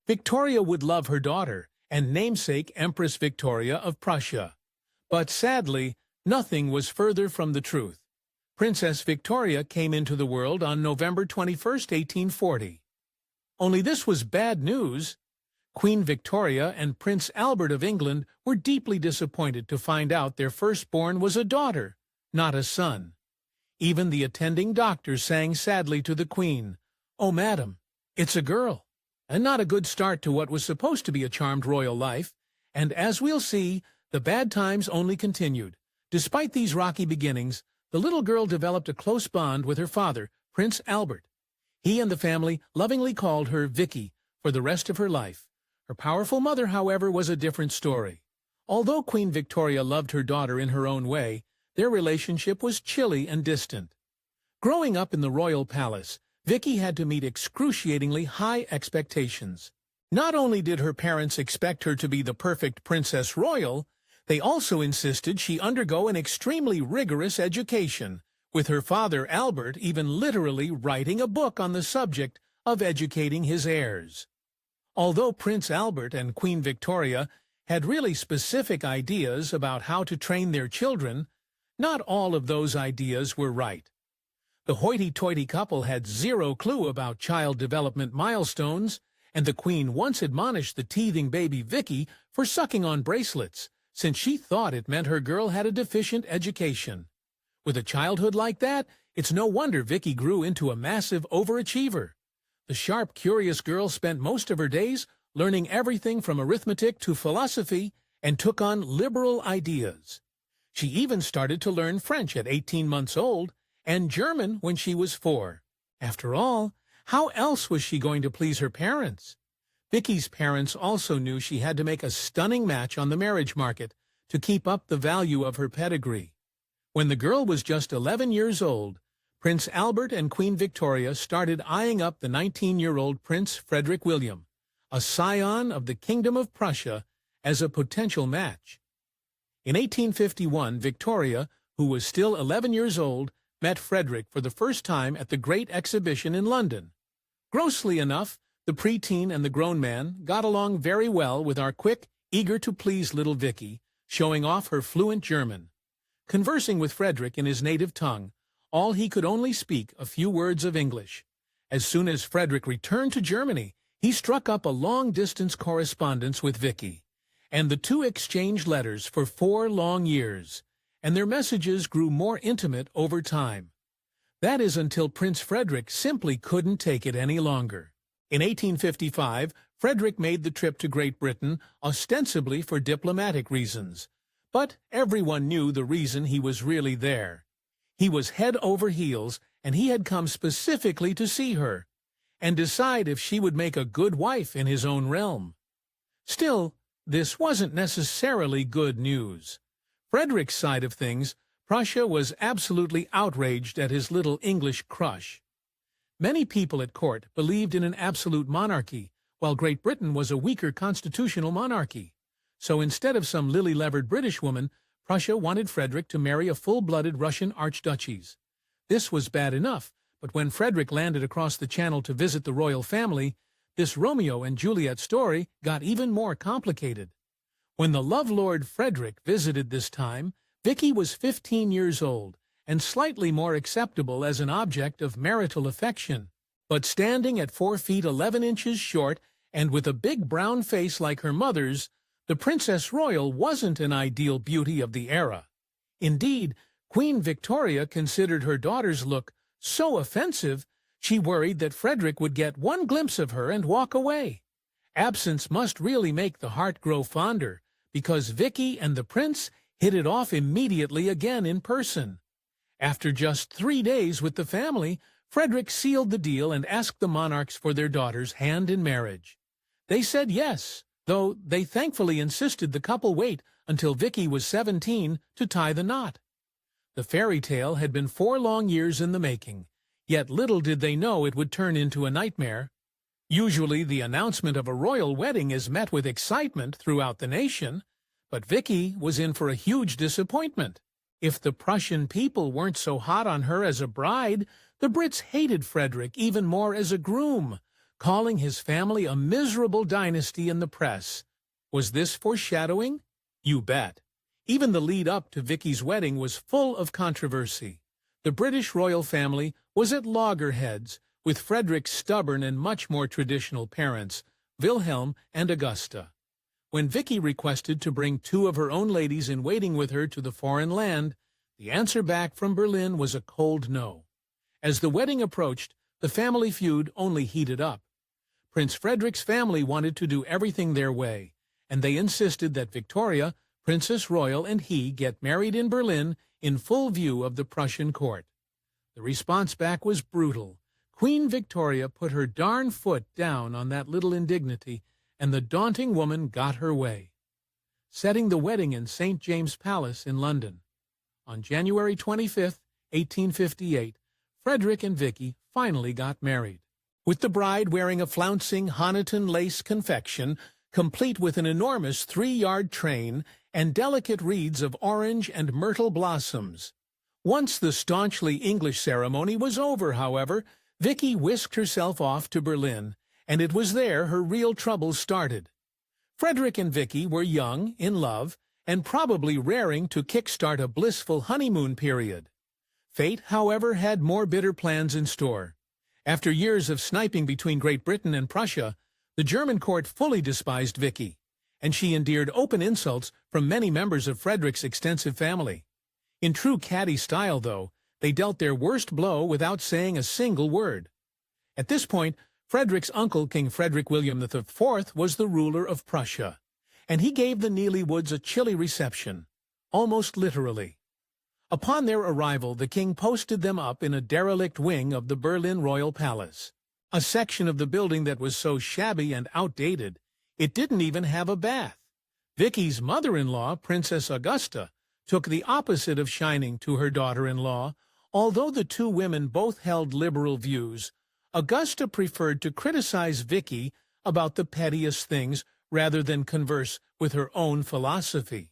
Victoria would love her daughter and namesake Empress Victoria of Prussia. But sadly, nothing was further from the truth. Princess Victoria came into the world on November 21st, 1840. Only this was bad news. Queen Victoria and Prince Albert of England were deeply disappointed to find out their firstborn was a daughter, not a son. Even the attending doctor sang sadly to the Queen, "Oh, madam, it's a girl." And not a good start to what was supposed to be a charmed royal life. And as we'll see, the bad times only continued. Despite these rocky beginnings, the little girl developed a close bond with her father, Prince Albert. He and the family lovingly called her Vicky for the rest of her life. Her powerful mother, however, was a different story. Although Queen Victoria loved her daughter in her own way, their relationship was chilly and distant. Growing up in the royal palace, Vicky had to meet excruciatingly high expectations. Not only did her parents expect her to be the perfect Princess Royal, they also insisted she undergo an extremely rigorous education, with her father Albert even literally writing a book on the subject of educating his heirs. Although Prince Albert and Queen Victoria had really specific ideas about how to train their children, not all of those ideas were right. The hoity-toity couple had zero clue about child development milestones, and the Queen once admonished the teething baby Vicky for sucking on bracelets, since she thought it meant her girl had a deficient education. With a childhood like that, it's no wonder Vicky grew into a massive overachiever. The sharp, curious girl spent most of her days learning everything from arithmetic to philosophy and took on liberal ideas. She even started to learn French at 18 months old and German when she was 4. After all, how else was she going to please her parents? Vicky's parents also knew she had to make a stunning match on the marriage market to keep up the value of her pedigree. When the girl was just 11 years old, Prince Albert and Queen Victoria started eyeing up the 19-year-old Prince Frederick William, a scion of the Kingdom of Prussia, as a potential match. In 1851, Victoria, who was still 11 years old, met Frederick for the first time at the Great Exhibition in London. Grossly enough, the preteen and the grown man got along very well with our quick, eager-to-please little Vicky, showing off her fluent German. Conversing with Frederick in his native tongue, all he could only speak a few words of English. As soon as Frederick returned to Germany, he struck up a long-distance correspondence with Vicky, and the two exchanged letters for 4 long years, and their messages grew more intimate over time. That is until Prince Frederick simply couldn't take it any longer. In 1855, Frederick made the trip to Great Britain ostensibly for diplomatic reasons, but everyone knew the reason he was really there. He was head over heels, and he had come specifically to see her and decide if she would make a good wife in his own realm. Still, this wasn't necessarily good news. Frederick's side of things, Prussia was absolutely outraged at his little English crush. Many people at court believed in an absolute monarchy, while Great Britain was a weaker constitutional monarchy. So instead of some lily-levered British woman, Prussia wanted Frederick to marry a full-blooded Russian archduchies. This was bad enough, but when Frederick landed across the channel to visit the royal family, this Romeo and Juliet story got even more complicated. When the love-lord Frederick visited this time, Vicky was 15 years old and slightly more acceptable as an object of marital affection. But standing at 4 feet 11 inches short and with a big brown face like her mother's, the Princess Royal wasn't an ideal beauty of the era. Indeed, Queen Victoria considered her daughter's look so offensive, she worried that Frederick would get one glimpse of her and walk away. Absence must really make the heart grow fonder, because Vicky and the prince hit it off immediately again in person. After just 3 days with the family, Frederick sealed the deal and asked the monarchs for their daughter's hand in marriage. They said yes, though they thankfully insisted the couple wait until Vicky was 17 to tie the knot. The fairy tale had been 4 long years in the making, yet little did they know it would turn into a nightmare. Usually the announcement of a royal wedding is met with excitement throughout the nation, but Vicky was in for a huge disappointment. If the Prussian people weren't so hot on her as a bride, the Brits hated Frederick even more as a groom, calling his family a miserable dynasty in the press. Was this foreshadowing? You bet. Even the lead up to Vicky's wedding was full of controversy. The British royal family was at loggerheads with Frederick's stubborn and much more traditional parents, Wilhelm and Augusta. When Vicky requested to bring two of her own ladies-in-waiting with her to the foreign land, the answer back from Berlin was a cold no. As the wedding approached, the family feud only heated up. Prince Frederick's family wanted to do everything their way, and they insisted that Victoria, Princess Royal, and he get married in Berlin in full view of the Prussian court. The response back was brutal. Queen Victoria put her darn foot down on that little indignity, and the daunting woman got her way, setting the wedding in St. James's Palace in London. On January 25, 1858, Frederick and Vicky finally got married, with the bride wearing a flouncing Honiton lace confection, complete with an enormous 3-yard train and delicate wreaths of orange and myrtle blossoms. Once the staunchly English ceremony was over, however, Vicky whisked herself off to Berlin, and it was there her real troubles started. Frederick and Vicky were young, in love, and probably raring to kickstart a blissful honeymoon period. Fate, however, had more bitter plans in store. After years of sniping between Great Britain and Prussia, the German court fully despised Vicky, and she endured open insults from many members of Frederick's extensive family. In true catty style, though, they dealt their worst blow without saying a single word. At this point, Frederick's uncle, King Frederick William IV, was the ruler of Prussia, and he gave the Neelywoods a chilly reception, almost literally. Upon their arrival, the king posted them up in a derelict wing of the Berlin Royal Palace, a section of the building that was so shabby and outdated, it didn't even have a bath. Vicky's mother-in-law, Princess Augusta, took the opposite of shining to her daughter-in-law. Although the two women both held liberal views, Augusta preferred to criticize Vicky about the pettiest things rather than converse with her own philosophy.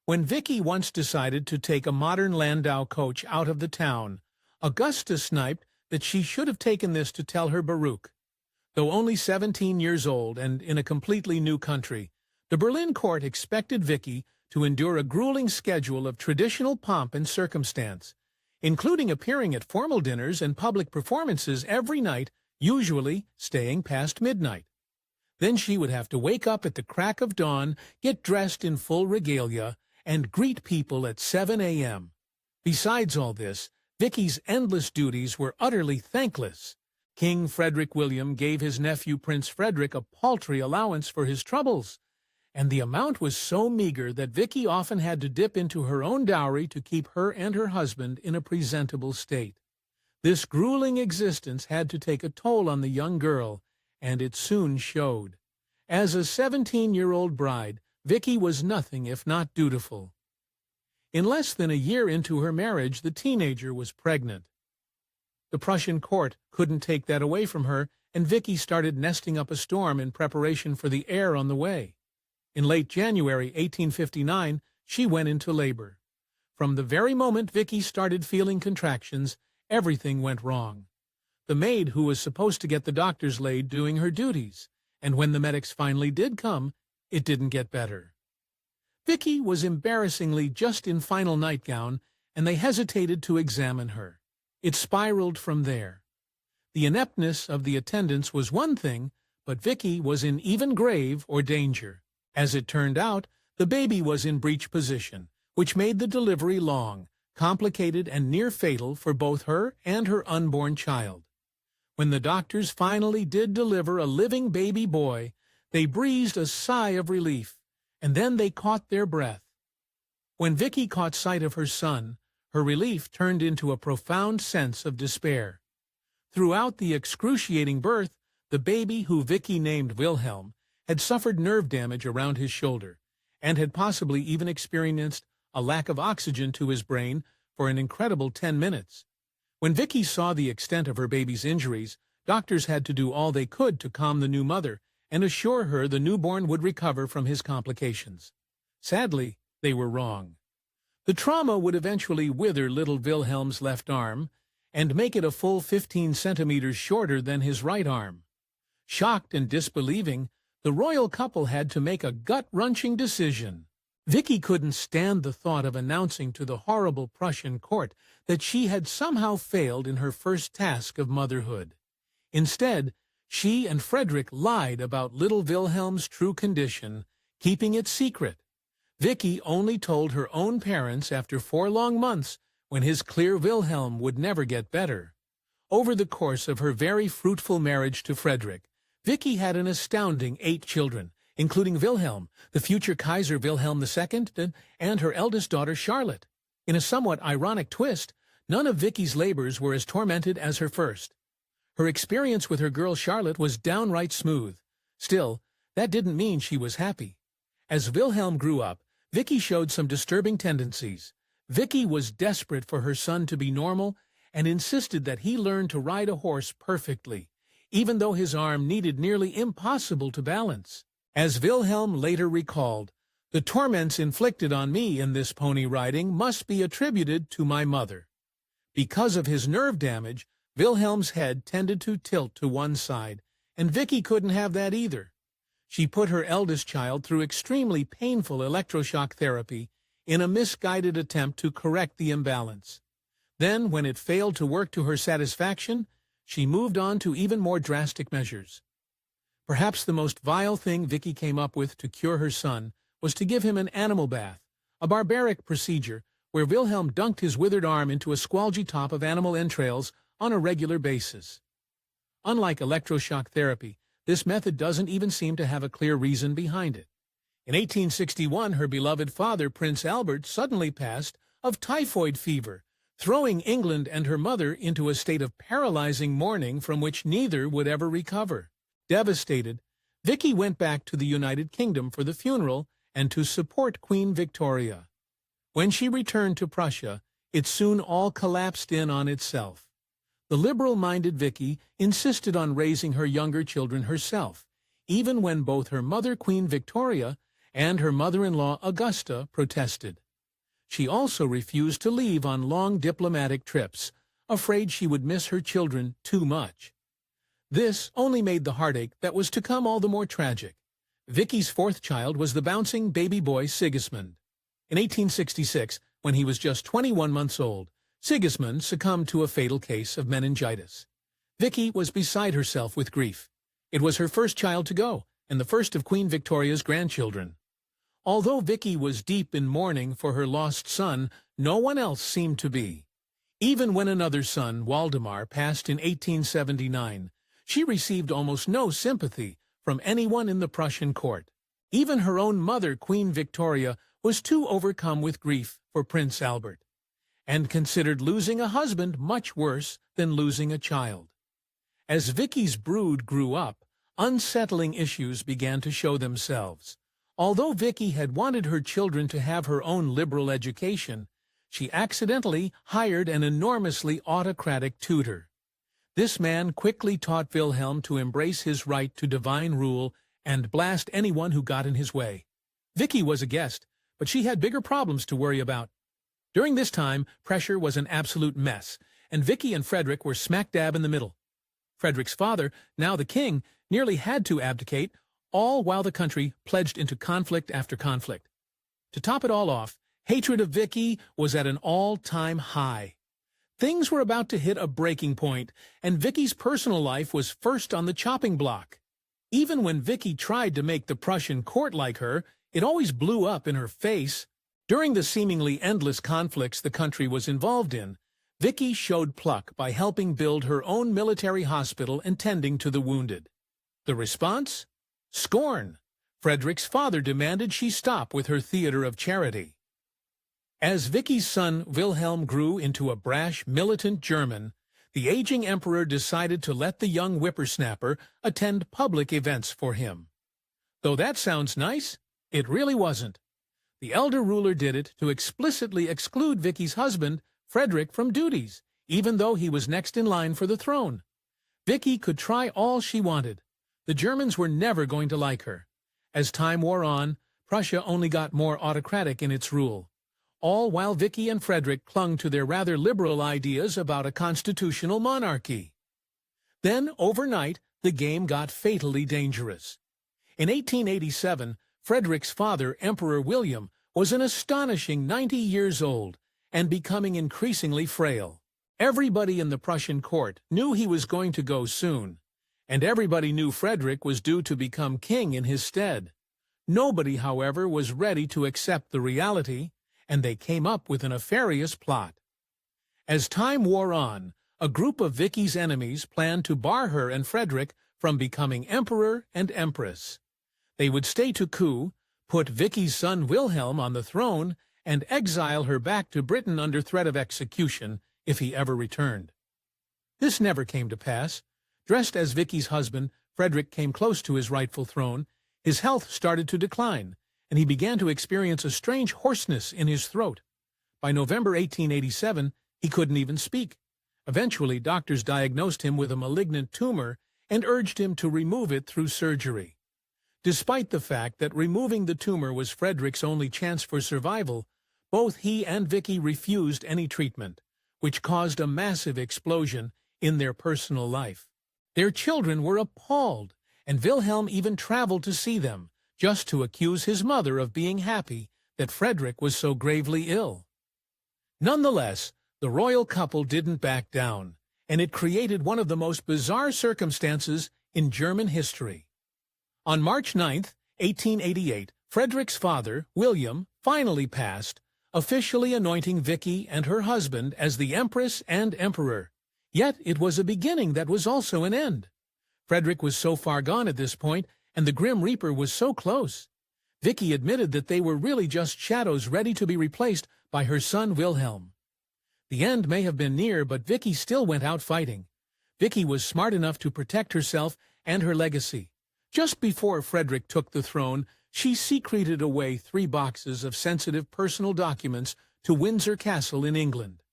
When Vicky once decided to take a modern landau coach out of the town, Augusta sniped that she should have taken this to tell her Baruch. Though only 17 years old and in a completely new country, the Berlin court expected Vicky to endure a grueling schedule of traditional pomp and circumstance, including appearing at formal dinners and public performances every night, usually staying past midnight. Then she would have to wake up at the crack of dawn, get dressed in full regalia, and greet people at 7 a.m. Besides all this, Vicky's endless duties were utterly thankless. King Frederick William gave his nephew Prince Frederick a paltry allowance for his troubles, and the amount was so meager that Vicky often had to dip into her own dowry to keep her and her husband in a presentable state. This grueling existence had to take a toll on the young girl, and it soon showed. As a 17-year-old bride, Vicky was nothing if not dutiful. In less than a year into her marriage, the teenager was pregnant. The Prussian court couldn't take that away from her, and Vicky started nesting up a storm in preparation for the heir on the way. In late January 1859, she went into labor. From the very moment Vicky started feeling contractions, everything went wrong. The maid who was supposed to get the doctors laid doing her duties, and when the medics finally did come, it didn't get better. Vicky was embarrassingly just in final nightgown, and they hesitated to examine her. It spiraled from there. The ineptness of the attendants was one thing, but Vicky was in even grave or danger. As it turned out, the baby was in breech position, which made the delivery long, complicated, and near fatal for both her and her unborn child. When the doctors finally did deliver a living baby boy, they breathed a sigh of relief, and then they caught their breath. When Vicky caught sight of her son, her relief turned into a profound sense of despair. Throughout the excruciating birth, the baby, who Vicky named Wilhelm, had suffered nerve damage around his shoulder, and had possibly even experienced a lack of oxygen to his brain for an incredible 10 minutes. When Vicky saw the extent of her baby's injuries, doctors had to do all they could to calm the new mother and assure her the newborn would recover from his complications. Sadly, they were wrong. The trauma would eventually wither little Wilhelm's left arm and make it a full 15 centimeters shorter than his right arm. Shocked and disbelieving, the royal couple had to make a gut-wrenching decision. Vicky couldn't stand the thought of announcing to the horrible Prussian court that she had somehow failed in her first task of motherhood. Instead, she and Frederick lied about little Wilhelm's true condition, keeping it secret. Vicky only told her own parents after 4 long months, when his clear Wilhelm would never get better. Over the course of her very fruitful marriage to Frederick, Vicky had an astounding 8 children, including Wilhelm, the future Kaiser Wilhelm II, and her eldest daughter Charlotte. In a somewhat ironic twist, none of Vicky's labors were as tormented as her first. Her experience with her girl Charlotte was downright smooth. Still, that didn't mean she was happy. As Wilhelm grew up, Vicky showed some disturbing tendencies. Vicky was desperate for her son to be normal and insisted that he learn to ride a horse perfectly, even though his arm needed nearly impossible to balance. As Wilhelm later recalled, "The torments inflicted on me in this pony riding must be attributed to my mother." Because of his nerve damage, Wilhelm's head tended to tilt to one side, and Vicky couldn't have that either. She put her eldest child through extremely painful electroshock therapy in a misguided attempt to correct the imbalance. Then, when it failed to work to her satisfaction, she moved on to even more drastic measures. Perhaps the most vile thing Vicky came up with to cure her son was to give him an animal bath, a barbaric procedure where Wilhelm dunked his withered arm into a squalgy top of animal entrails on a regular basis. Unlike electroshock therapy, this method doesn't even seem to have a clear reason behind it. In 1861, her beloved father, Prince Albert, suddenly passed of typhoid fever, throwing England and her mother into a state of paralyzing mourning from which neither would ever recover. Devastated, Vicky went back to the United Kingdom for the funeral and to support Queen Victoria. When she returned to Prussia, it soon all collapsed in on itself. The liberal-minded Vicky insisted on raising her younger children herself, even when both her mother, Queen Victoria, and her mother-in-law, Augusta, protested. She also refused to leave on long diplomatic trips, afraid she would miss her children too much. This only made the heartache that was to come all the more tragic. Vicky's 4th child was the bouncing baby boy Sigismund. In 1866, when he was just 21 months old, Sigismund succumbed to a fatal case of meningitis. Vicky was beside herself with grief. It was her first child to go, and the first of Queen Victoria's grandchildren. Although Vicky was deep in mourning for her lost son, no one else seemed to be. Even when another son, Waldemar, passed in 1879, she received almost no sympathy from anyone in the Prussian court. Even her own mother, Queen Victoria, was too overcome with grief for Prince Albert, and considered losing a husband much worse than losing a child. As Vicky's brood grew up, unsettling issues began to show themselves. Although Vicky had wanted her children to have her own liberal education, she accidentally hired an enormously autocratic tutor. This man quickly taught Wilhelm to embrace his right to divine rule and blast anyone who got in his way. Vicky was a guest, but she had bigger problems to worry about. During this time, pressure was an absolute mess, and Vicky and Frederick were smack dab in the middle. Frederick's father, now the king, nearly had to abdicate, all while the country pledged into conflict after conflict. To top it all off, hatred of Vicky was at an all-time high. Things were about to hit a breaking point, and Vicky's personal life was first on the chopping block. Even when Vicky tried to make the Prussian court like her, it always blew up in her face. During the seemingly endless conflicts the country was involved in, Vicky showed pluck by helping build her own military hospital and tending to the wounded. The response? Scorn. Frederick's father demanded she stop with her theater of charity. As Vicky's son Wilhelm grew into a brash, militant German, the aging emperor decided to let the young whippersnapper attend public events for him. Though that sounds nice, it really wasn't. The elder ruler did it to explicitly exclude Vicky's husband, Frederick, from duties, even though he was next in line for the throne. Vicky could try all she wanted. The Germans were never going to like her. As time wore on, Prussia only got more autocratic in its rule, all while Vicky and Frederick clung to their rather liberal ideas about a constitutional monarchy. Then, overnight, the game got fatally dangerous. In 1887, Frederick's father, Emperor William, was an astonishing 90 years old and becoming increasingly frail. Everybody in the Prussian court knew he was going to go soon, and everybody knew Frederick was due to become king in his stead. Nobody, however, was ready to accept the reality, and they came up with a nefarious plot. As time wore on, a group of Vicky's enemies planned to bar her and Frederick from becoming emperor and empress. They would stage a coup, put Vicky's son Wilhelm on the throne, and exile her back to Britain under threat of execution if he ever returned. This never came to pass. Dressed as Vicky's husband, Frederick came close to his rightful throne. His health started to decline, and he began to experience a strange hoarseness in his throat. By November 1887, he couldn't even speak. Eventually, doctors diagnosed him with a malignant tumor and urged him to remove it through surgery. Despite the fact that removing the tumor was Frederick's only chance for survival, both he and Vicky refused any treatment, which caused a massive explosion in their personal life. Their children were appalled, and Wilhelm even traveled to see them, just to accuse his mother of being happy that Frederick was so gravely ill. Nonetheless, the royal couple didn't back down, and it created one of the most bizarre circumstances in German history. On March 9, 1888, Frederick's father, William, finally passed, officially anointing Vicky and her husband as the Empress and Emperor. Yet it was a beginning that was also an end. Frederick was so far gone at this point, and the Grim Reaper was so close. Vicky admitted that they were really just shadows ready to be replaced by her son Wilhelm. The end may have been near, but Vicky still went out fighting. Vicky was smart enough to protect herself and her legacy. Just before Frederick took the throne, she secreted away 3 boxes of sensitive personal documents to Windsor Castle in England,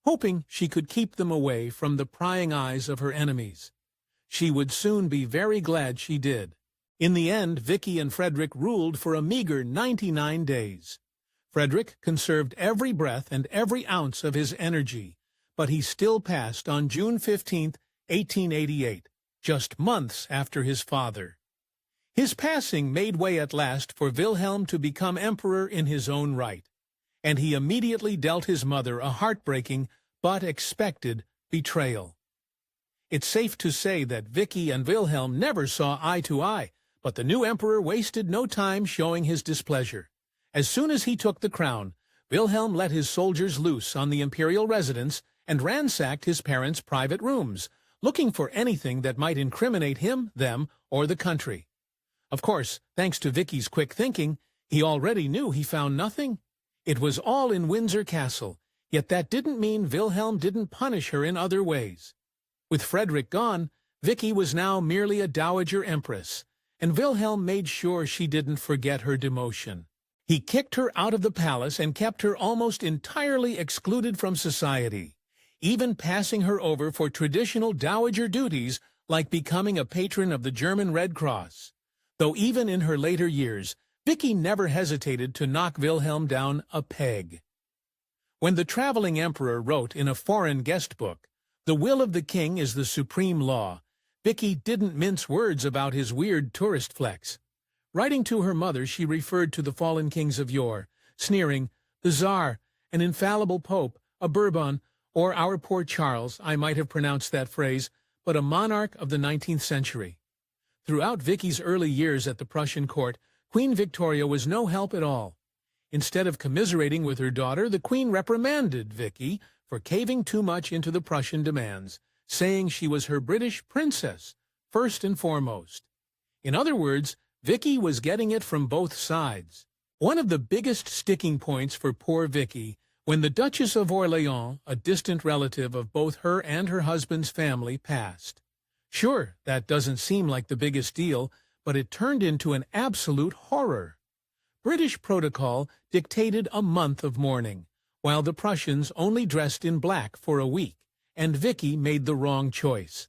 hoping she could keep them away from the prying eyes of her enemies. She would soon be very glad she did. In the end, Vicky and Frederick ruled for a meager 99 days. Frederick conserved every breath and every ounce of his energy, but he still passed on June 15, 1888, just months after his father. His passing made way at last for Wilhelm to become emperor in his own right, and he immediately dealt his mother a heartbreaking but expected betrayal. It's safe to say that Vicky and Wilhelm never saw eye to eye, but the new emperor wasted no time showing his displeasure. As soon as he took the crown, Wilhelm let his soldiers loose on the imperial residence and ransacked his parents' private rooms, looking for anything that might incriminate him, them, or the country. Of course, thanks to Vicky's quick thinking, he already knew he found nothing. It was all in Windsor Castle, yet that didn't mean Wilhelm didn't punish her in other ways. With Frederick gone, Vicky was now merely a dowager empress, and Wilhelm made sure she didn't forget her demotion. He kicked her out of the palace and kept her almost entirely excluded from society, even passing her over for traditional dowager duties like becoming a patron of the German Red Cross. Though even in her later years, Vicky never hesitated to knock Wilhelm down a peg. When the traveling emperor wrote in a foreign guest book, "The will of the king is the supreme law," Vicky didn't mince words about his weird tourist flex. Writing to her mother, she referred to the fallen kings of yore, sneering, "The Tsar, an infallible pope, a Bourbon, or our poor Charles," I might have pronounced that phrase, but a monarch of the 19th century. Throughout Vicky's early years at the Prussian court, Queen Victoria was no help at all. Instead of commiserating with her daughter, the Queen reprimanded Vicky for caving too much into the Prussian demands, saying she was her British princess, first and foremost. In other words, Vicky was getting it from both sides. One of the biggest sticking points for poor Vicky, when the Duchess of Orléans, a distant relative of both her and her husband's family, passed. Sure, that doesn't seem like the biggest deal, but it turned into an absolute horror. British protocol dictated a month of mourning, while the Prussians only dressed in black for a week, and Vicky made the wrong choice.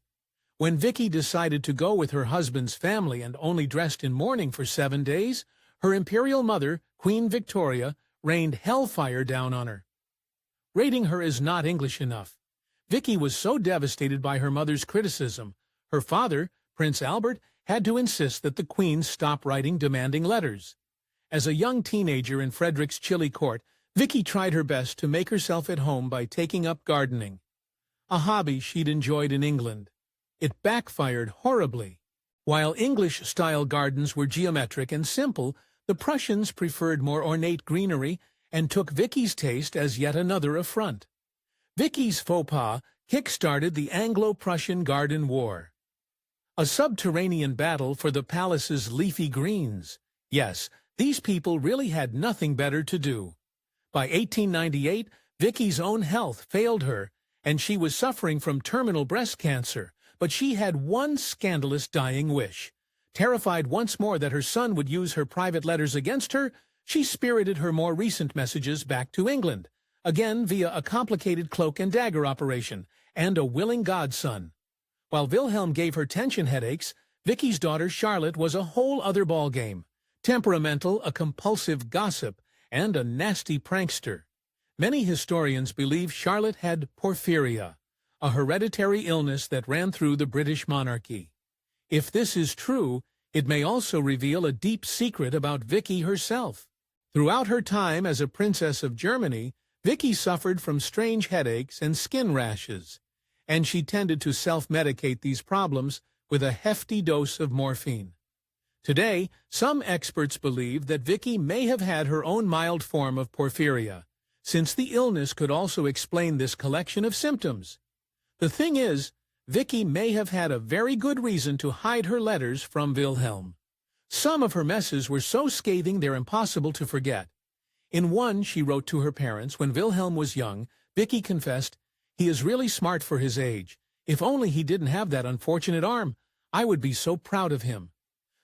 When Vicky decided to go with her husband's family and only dressed in mourning for 7 days, her imperial mother, Queen Victoria, rained hellfire down on her. Rating her as not English enough, Vicky was so devastated by her mother's criticism, her father, Prince Albert had to insist that the Queen stop writing demanding letters. As a young teenager in Frederick's chilly court, Vicky tried her best to make herself at home by taking up gardening, a hobby she'd enjoyed in England. It backfired horribly. While English-style gardens were geometric and simple, the Prussians preferred more ornate greenery and took Vicky's taste as yet another affront. Vicky's faux pas kick-started the Anglo-Prussian Garden War, a subterranean battle for the palace's leafy greens. Yes, these people really had nothing better to do. By 1898, Vicky's own health failed her, and she was suffering from terminal breast cancer, but she had one scandalous dying wish. Terrified once more that her son would use her private letters against her, she spirited her more recent messages back to England, again via a complicated cloak-and-dagger operation, and a willing godson. While Wilhelm gave her tension headaches, Vicky's daughter Charlotte was a whole other ballgame. Temperamental, a compulsive gossip, and a nasty prankster. Many historians believe Charlotte had porphyria, a hereditary illness that ran through the British monarchy. If this is true, it may also reveal a deep secret about Vicky herself. Throughout her time as a princess of Germany, Vicky suffered from strange headaches and skin rashes, and she tended to self-medicate these problems with a hefty dose of morphine. Today, some experts believe that Vicky may have had her own mild form of porphyria, since the illness could also explain this collection of symptoms. The thing is, Vicky may have had a very good reason to hide her letters from Wilhelm. Some of her messes were so scathing they're impossible to forget. In one she wrote to her parents when Wilhelm was young, Vicky confessed, "He is really smart for his age. If only he didn't have that unfortunate arm, I would be so proud of him."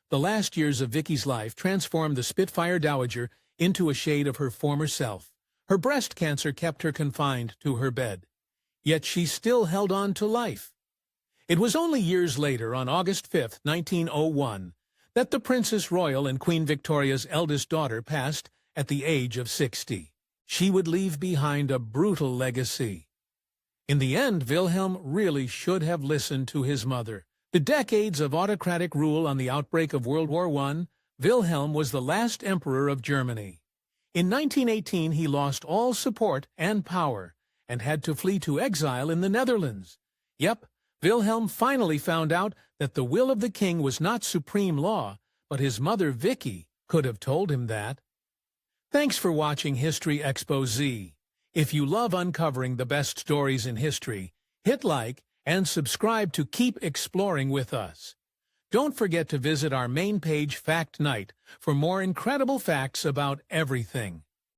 The last years of Vicky's life transformed the Spitfire Dowager into a shade of her former self. Her breast cancer kept her confined to her bed. Yet she still held on to life. It was only years later, on August 5, 1901, that the Princess Royal and Queen Victoria's eldest daughter passed at the age of 60. She would leave behind a brutal legacy. In the end, Wilhelm really should have listened to his mother. The decades of autocratic rule on the outbreak of World War I, Wilhelm was the last emperor of Germany. In 1918, he lost all support and power and had to flee to exile in the Netherlands. Yep, Wilhelm finally found out that the will of the king was not supreme law, but his mother Vicky could have told him that. Thanks for watching History Exposé. If you love uncovering the best stories in history, hit like and subscribe to keep exploring with us. Don't forget to visit our main page Fact Night for more incredible facts about everything.